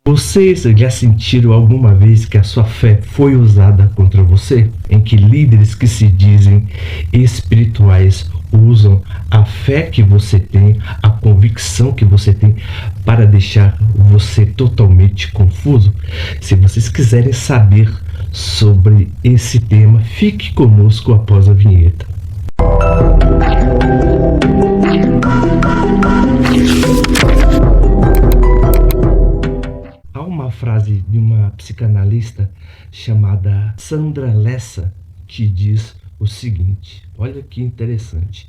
Vocês já sentiram alguma vez que a sua fé foi usada contra você? Em que líderes que se dizem espirituais usam a fé que você tem, a convicção que você tem, para deixar você totalmente confuso? Se vocês quiserem saber sobre esse tema, fique conosco após a vinheta. Há uma frase de uma psicanalista chamada Sandra Lessa que diz o seguinte: olha que interessante.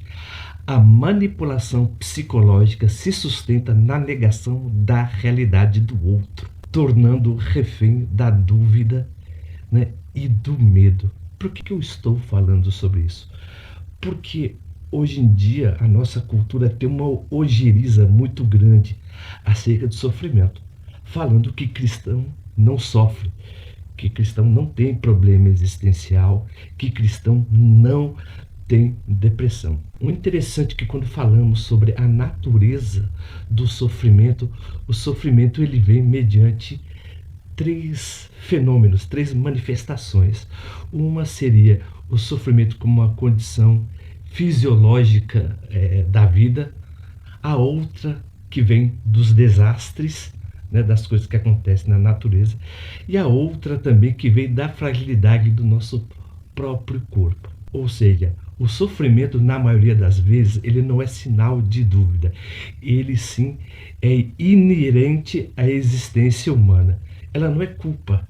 A manipulação psicológica se sustenta na negação da realidade do outro, tornando refém da dúvida, né, e do medo. Por que eu estou falando sobre isso? Porque hoje em dia a nossa cultura tem uma ojeriza muito grande acerca do sofrimento, falando que cristão não sofre, que cristão não tem problema existencial, que cristão não tem depressão. O interessante é que quando falamos sobre a natureza do sofrimento, o sofrimento ele vem mediante três fenômenos, três manifestações. Uma seria o sofrimento como uma condição fisiológica da vida, a outra que vem dos desastres, né, das coisas que acontecem na natureza, e a outra também que vem da fragilidade do nosso próprio corpo. Ou seja, o sofrimento, na maioria das vezes, ele não é sinal de dúvida, ele sim é inerente à existência humana. Ela não é culpa.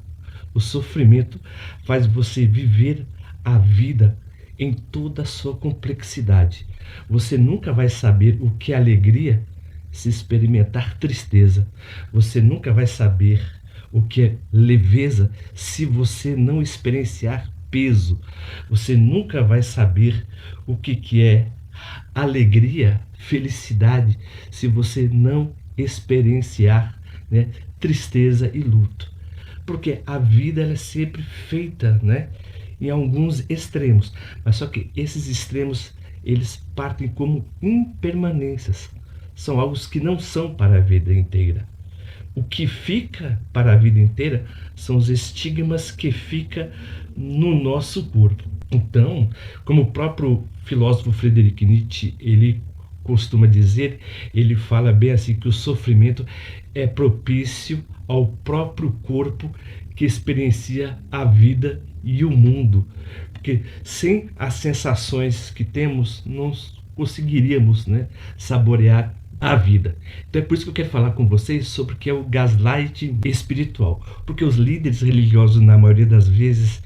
O sofrimento faz você viver a vida em toda a sua complexidade. Você nunca vai saber o que é alegria se experimentar tristeza. Você nunca vai saber o que é leveza se você não experienciar peso. Você nunca vai saber o que é alegria, felicidade, se você não experienciar, né, tristeza e luto. Porque a vida ela é sempre feita, né, em alguns extremos, mas só que esses extremos eles partem como impermanências, são algo que não são para a vida inteira. O que fica para a vida inteira são os estigmas que ficam no nosso corpo. Então, como o próprio filósofo Friedrich Nietzsche, ele costuma dizer, ele fala bem assim, que o sofrimento é propício ao próprio corpo que experiencia a vida e o mundo. Porque sem as sensações que temos, não conseguiríamos, né, saborear a vida. Então é por isso que eu quero falar com vocês sobre o que é o gaslight espiritual. Porque os líderes religiosos, na maioria das vezes,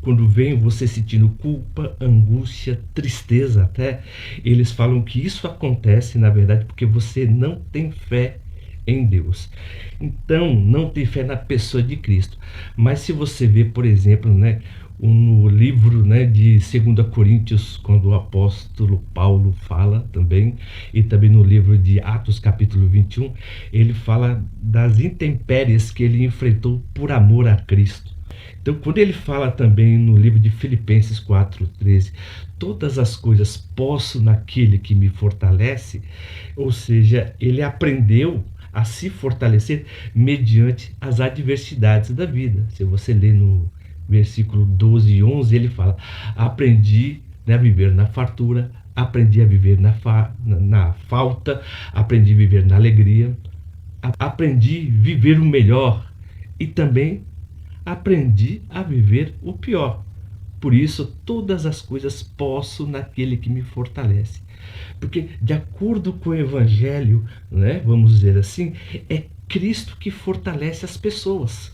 quando vem você sentindo culpa, angústia, tristeza até, eles falam que isso acontece, na verdade, porque você não tem fé em Deus. Então, não tem fé na pessoa de Cristo. Mas se você vê, por exemplo, né, no livro, né, de 2 Coríntios, quando o apóstolo Paulo fala também, e também no livro de Atos capítulo 21, ele fala das intempéries que ele enfrentou por amor a Cristo. Então, quando ele fala também no livro de Filipenses 4:13, todas as coisas posso naquele que me fortalece, ou seja, ele aprendeu a se fortalecer mediante as adversidades da vida. Se você ler no versículo 12 e 11, ele fala: aprendi, né, a viver na fartura, aprendi a viver na falta, aprendi a viver na alegria, aprendi a viver o melhor e também aprendi a viver o pior. Por isso, todas as coisas posso naquele que me fortalece. Porque, de acordo com o Evangelho, né, vamos dizer assim, é Cristo que fortalece as pessoas.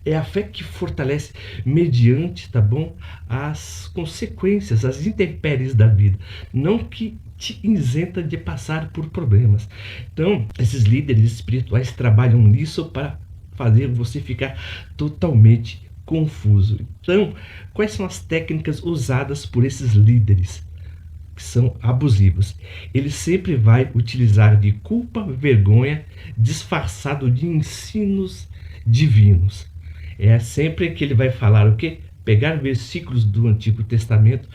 É a fé que fortalece mediante, tá bom, as consequências, as intempéries da vida. Não que te isenta de passar por problemas. Então, esses líderes espirituais trabalham nisso para fazer você ficar totalmente confuso. Então, quais são as técnicas usadas por esses líderes que são abusivos? Ele sempre vai utilizar de culpa, vergonha, disfarçado de ensinos divinos. É sempre que ele vai falar o quê? Pegar versículos do Antigo Testamento,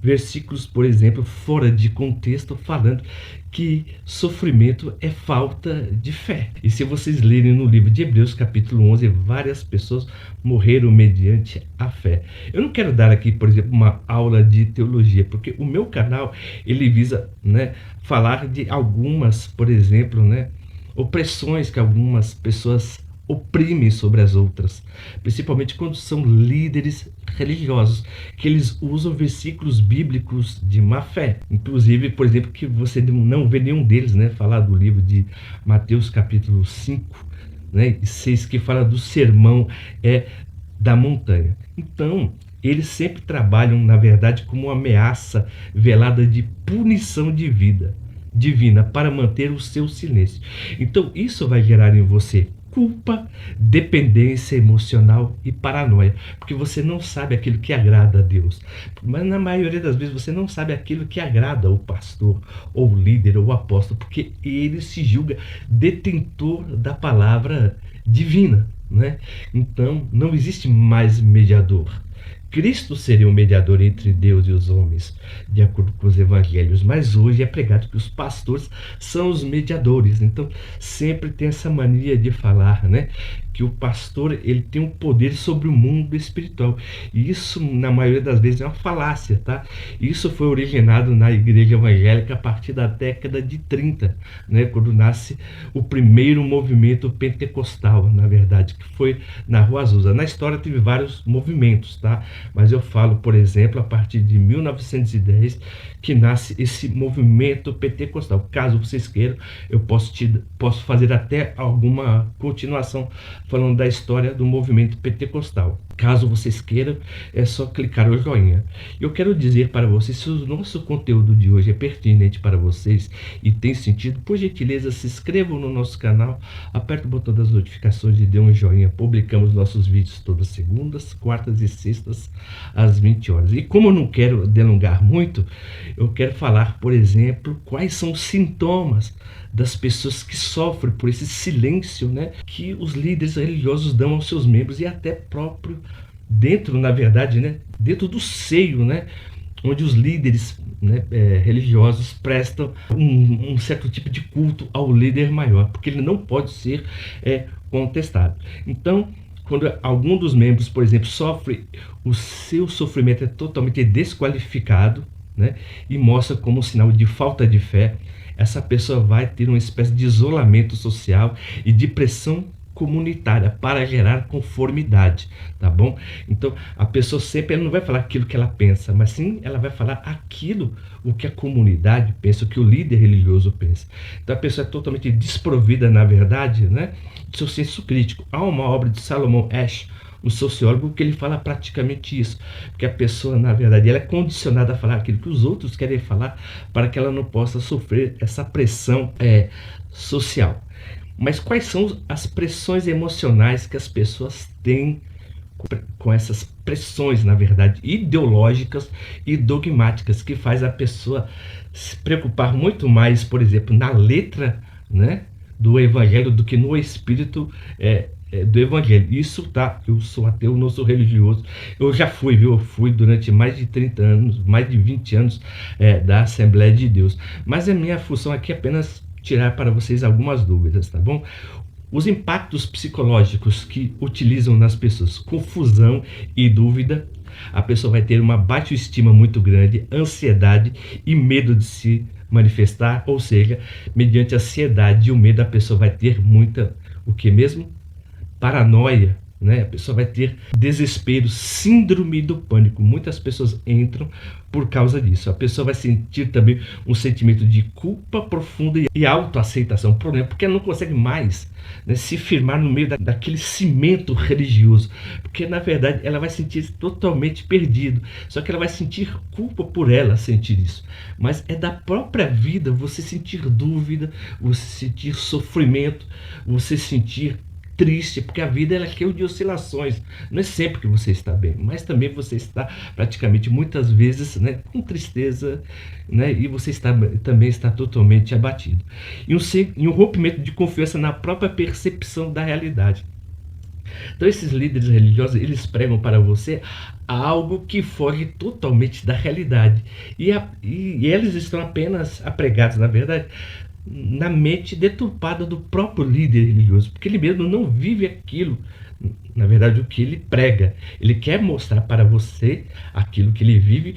versículos, por exemplo, fora de contexto, falando que sofrimento é falta de fé. E se vocês lerem no livro de Hebreus, capítulo 11, várias pessoas morreram mediante a fé. Eu não quero dar aqui, por exemplo, uma aula de teologia, porque o meu canal, ele visa, né, falar de algumas, por exemplo, né, opressões que algumas pessoas oprimem sobre as outras, principalmente quando são líderes religiosos, que eles usam versículos bíblicos de má fé. Inclusive, por exemplo, que você não vê nenhum deles, né, falar do livro de Mateus capítulo 5, né, e 6, que fala do sermão da montanha. Então, eles sempre trabalham, na verdade, como uma ameaça velada de punição divina para manter o seu silêncio. Então, isso vai gerar em você culpa, dependência emocional e paranoia, porque você não sabe aquilo que agrada a Deus. Mas na maioria das vezes você não sabe aquilo que agrada o pastor, ou o líder, ou o apóstolo, porque ele se julga detentor da palavra divina, né? Então, não existe mais mediador. Cristo seria o mediador entre Deus e os homens, de acordo com os evangelhos, mas hoje é pregado que os pastores são os mediadores. Então, sempre tem essa mania de falar, né, que o pastor, ele tem um poder sobre o mundo espiritual. E isso, na maioria das vezes, é uma falácia, tá? Isso foi originado na igreja evangélica a partir da década de 30, né, quando nasce o primeiro movimento pentecostal, na verdade, que foi na Rua Azusa. Na história teve vários movimentos, tá? Mas eu falo, por exemplo, a partir de 1910, que nasce esse movimento pentecostal. Caso vocês queiram, eu posso fazer até alguma continuação falando da história do movimento pentecostal. Caso vocês queiram, é só clicar no joinha. Eu quero dizer para vocês, se o nosso conteúdo de hoje é pertinente para vocês e tem sentido, por gentileza, se inscrevam no nosso canal, aperte o botão das notificações e dê um joinha. Publicamos nossos vídeos todas segundas, quartas e sextas, às 20 horas. E como eu não quero delongar muito, eu quero falar, por exemplo, quais são os sintomas das pessoas que sofrem por esse silêncio, né, que os líderes religiosos dão aos seus membros e até próprio dentro, na verdade, né, dentro do seio, né, onde os líderes, né, religiosos prestam um certo tipo de culto ao líder maior, porque ele não pode ser contestado. Então, quando algum dos membros, por exemplo, sofre, o seu sofrimento é totalmente desqualificado, né, e mostra como um sinal de falta de fé, essa pessoa vai ter uma espécie de isolamento social e de pressão comunitária para gerar conformidade, tá bom? Então, a pessoa sempre ela não vai falar aquilo que ela pensa, mas sim ela vai falar aquilo o que a comunidade pensa, o que o líder religioso pensa. Então, a pessoa é totalmente desprovida, na verdade, né, do seu senso crítico. Há uma obra de Salomon Asch, um sociólogo, que ele fala praticamente isso, porque a pessoa, na verdade, ela é condicionada a falar aquilo que os outros querem falar para que ela não possa sofrer essa pressão social. Mas quais são as pressões emocionais que as pessoas têm com essas pressões, na verdade, ideológicas e dogmáticas, que faz a pessoa se preocupar muito mais, por exemplo, na letra, né, do evangelho do que no espírito do evangelho. Isso, tá? Eu sou ateu, não sou religioso. Eu já fui, viu? Eu fui durante mais de 30 anos, mais de 20 anos da Assembleia de Deus. Mas a minha função aqui é apenas tirar para vocês algumas dúvidas, tá bom? Os impactos psicológicos que utilizam nas pessoas, confusão e dúvida, a pessoa vai ter uma baixa estima muito grande, ansiedade e medo de se manifestar, ou seja, mediante a ansiedade e o medo, a pessoa vai ter muita, o que mesmo? Paranoia, né? A pessoa vai ter desespero, síndrome do pânico. Muitas pessoas entram por causa disso. A pessoa vai sentir também um sentimento de culpa profunda e autoaceitação, por exemplo, porque ela não consegue mais, né, se firmar no meio daquele cimento religioso, porque na verdade ela vai sentir totalmente perdido, só que ela vai sentir culpa por ela sentir isso, mas é da própria vida você sentir dúvida, você sentir sofrimento, você sentir triste, porque a vida ela é cheia de oscilações. Não é sempre que você está bem, mas também você está praticamente muitas vezes, né, com tristeza, né, e você também está totalmente abatido. E um rompimento de confiança na própria percepção da realidade. Então esses líderes religiosos, eles pregam para você algo que foge totalmente da realidade. E eles estão apenas apregados, na verdade, na mente deturpada do próprio líder religioso, porque ele mesmo não vive aquilo, na verdade, o que ele prega. Ele quer mostrar para você aquilo que ele vive,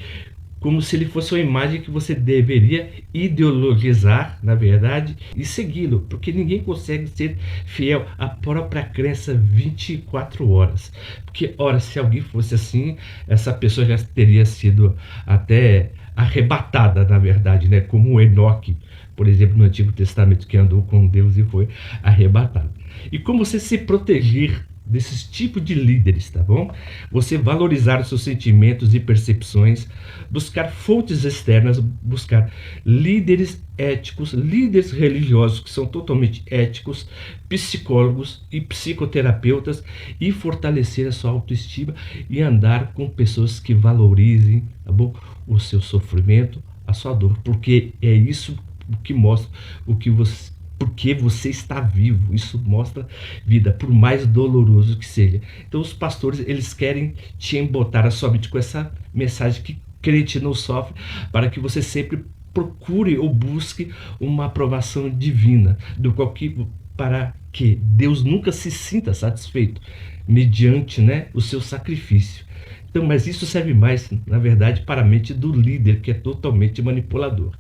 como se ele fosse uma imagem que você deveria ideologizar, na verdade, e segui-lo, porque ninguém consegue ser fiel à própria crença 24 horas. Porque, ora, se alguém fosse assim, essa pessoa já teria sido até arrebatada, na verdade, né? Como o Enoque, por exemplo, no Antigo Testamento, que andou com Deus e foi arrebatado. E como você se proteger desses tipos de líderes, tá bom? Você valorizar os seus sentimentos e percepções, buscar fontes externas, buscar líderes éticos, líderes religiosos que são totalmente éticos, psicólogos e psicoterapeutas, e fortalecer a sua autoestima e andar com pessoas que valorizem, tá bom? O seu sofrimento, a sua dor, porque é isso o que mostra o que você, porque você está vivo. Isso mostra vida, por mais doloroso que seja. Então os pastores, eles querem te embotar a sua mente com essa mensagem que crente não sofre, para que você sempre procure ou busque uma aprovação divina, do qual que, para que Deus nunca se sinta satisfeito mediante, né, o seu sacrifício. Então, mas isso serve mais, na verdade, para a mente do líder, que é totalmente manipulador.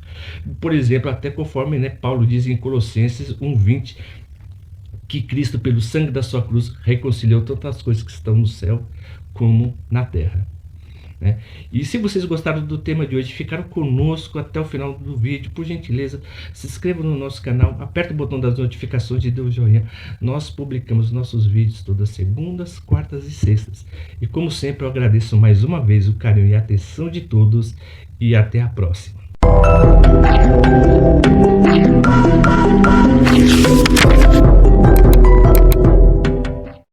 Por exemplo, até conforme, né, Paulo diz em Colossenses 1:20, que Cristo, pelo sangue da sua cruz, reconciliou tantas coisas que estão no céu como na terra. Né? E se vocês gostaram do tema de hoje, ficaram conosco até o final do vídeo, por gentileza, se inscreva no nosso canal, aperta o botão das notificações e dê o joinha. Nós publicamos nossos vídeos todas segundas, quartas e sextas. E como sempre, eu agradeço mais uma vez o carinho e a atenção de todos, e até a próxima.